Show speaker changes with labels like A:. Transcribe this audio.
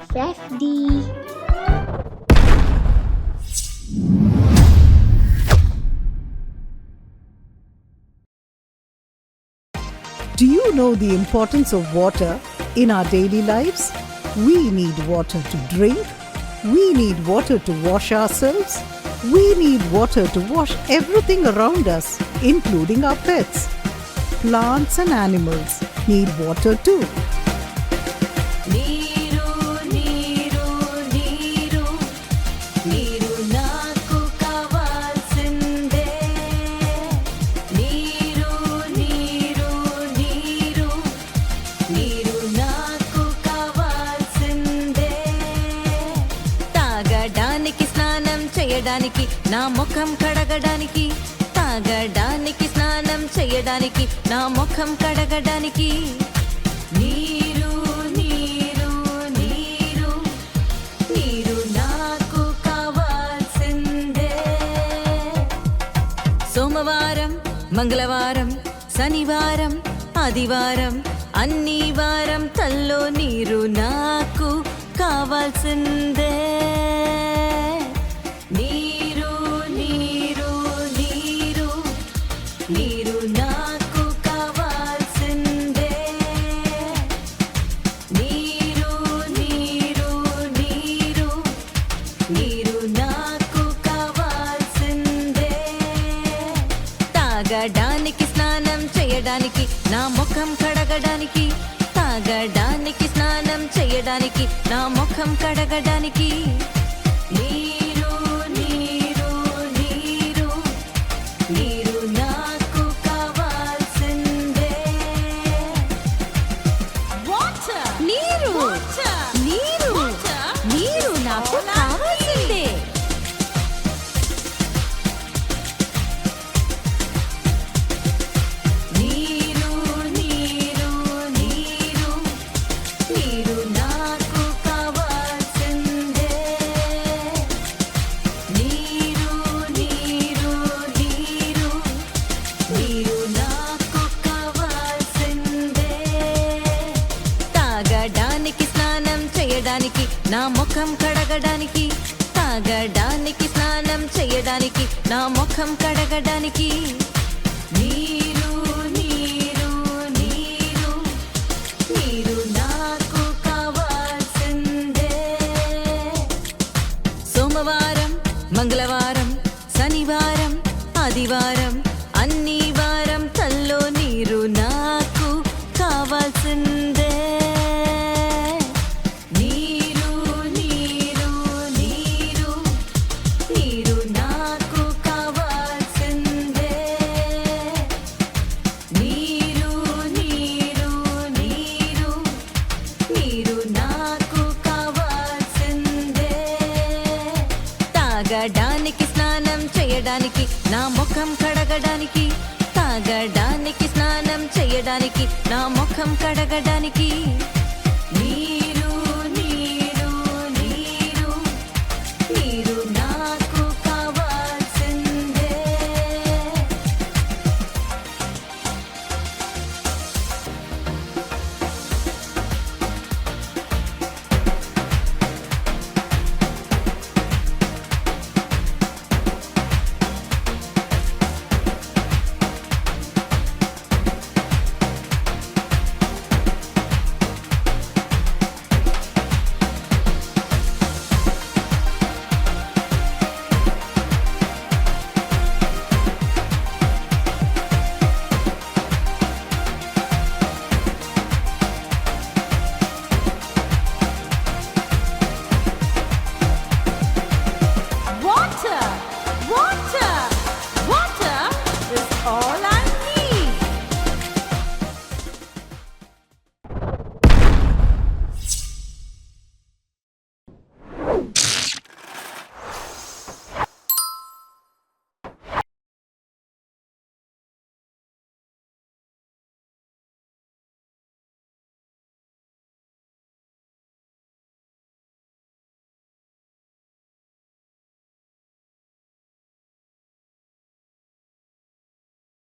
A: Safety.
B: Do you know the importance of water in our daily lives? We need water to drink. We need water to wash ourselves. We need water to wash everything around us, including our pets. Plants and animals need water too.
C: నీరు నీరు నీరు నీరు నాకు కావాల్సిందే నీరు నీరు నీరు నీరు నాకు కావాల్సిందే తాగడానికి స్నానం చేయడానికి నా ముఖం కడగడానికి తాగడానికి స్నానం చేయడానికి నా ముఖం కడగడానికి నీరు నీరు నీరు నీరు నాకు కావాల్సిందే సోమవారం మంగళవారం శనివారం ఆదివారం అన్ని వారం తల్లో నీరు నాకు కావాల్సిందే నీరు నీరు నీరు నీరు నాకు కావాల్సిందే నీరు నీరు నీరు నీరు నాకు కావాల్సిందే తాగడానికి స్నానం చేయడానికి నా ముఖం కడగడానికి తాగడానికి స్నానం చేయడానికి నా ముఖం కడగడానికి నీరు నీరు నీరు నీరు నాకు కావాల్సిందే నీరు నీరు నీరు నాకు కావాల్సిందే నీరు నీరు నీరు నీరు నాకు కావాల్సిందే నీరు నీరు నీరు నీరు నాకు కావాల్సిందే తాగడానికి స్నానం చేయడానికి నా ముఖం కడగడానికి తాగడానికి స్నానం చేయడానికి నా ముఖం కడగడానికి నీరు నీరు నీరు నీరు నాకు కావాల్సిందే సోమవారం మంగళవారం శనివారం ఆదివారం అన్ని వారం తల్లో నీరు నాకు కావాల్సిందే నీరు నీరు నీరు నీరు నాకు కావాల్సిందే నీరు నీరు నీరు నీరు నాకు కావాల్సిందే తాగడానికి స్నానం చేయడానికి నా ముఖం కడగడానికి తాగడానికి స్నానం చేయడానికి నా ముఖం కడగడానికి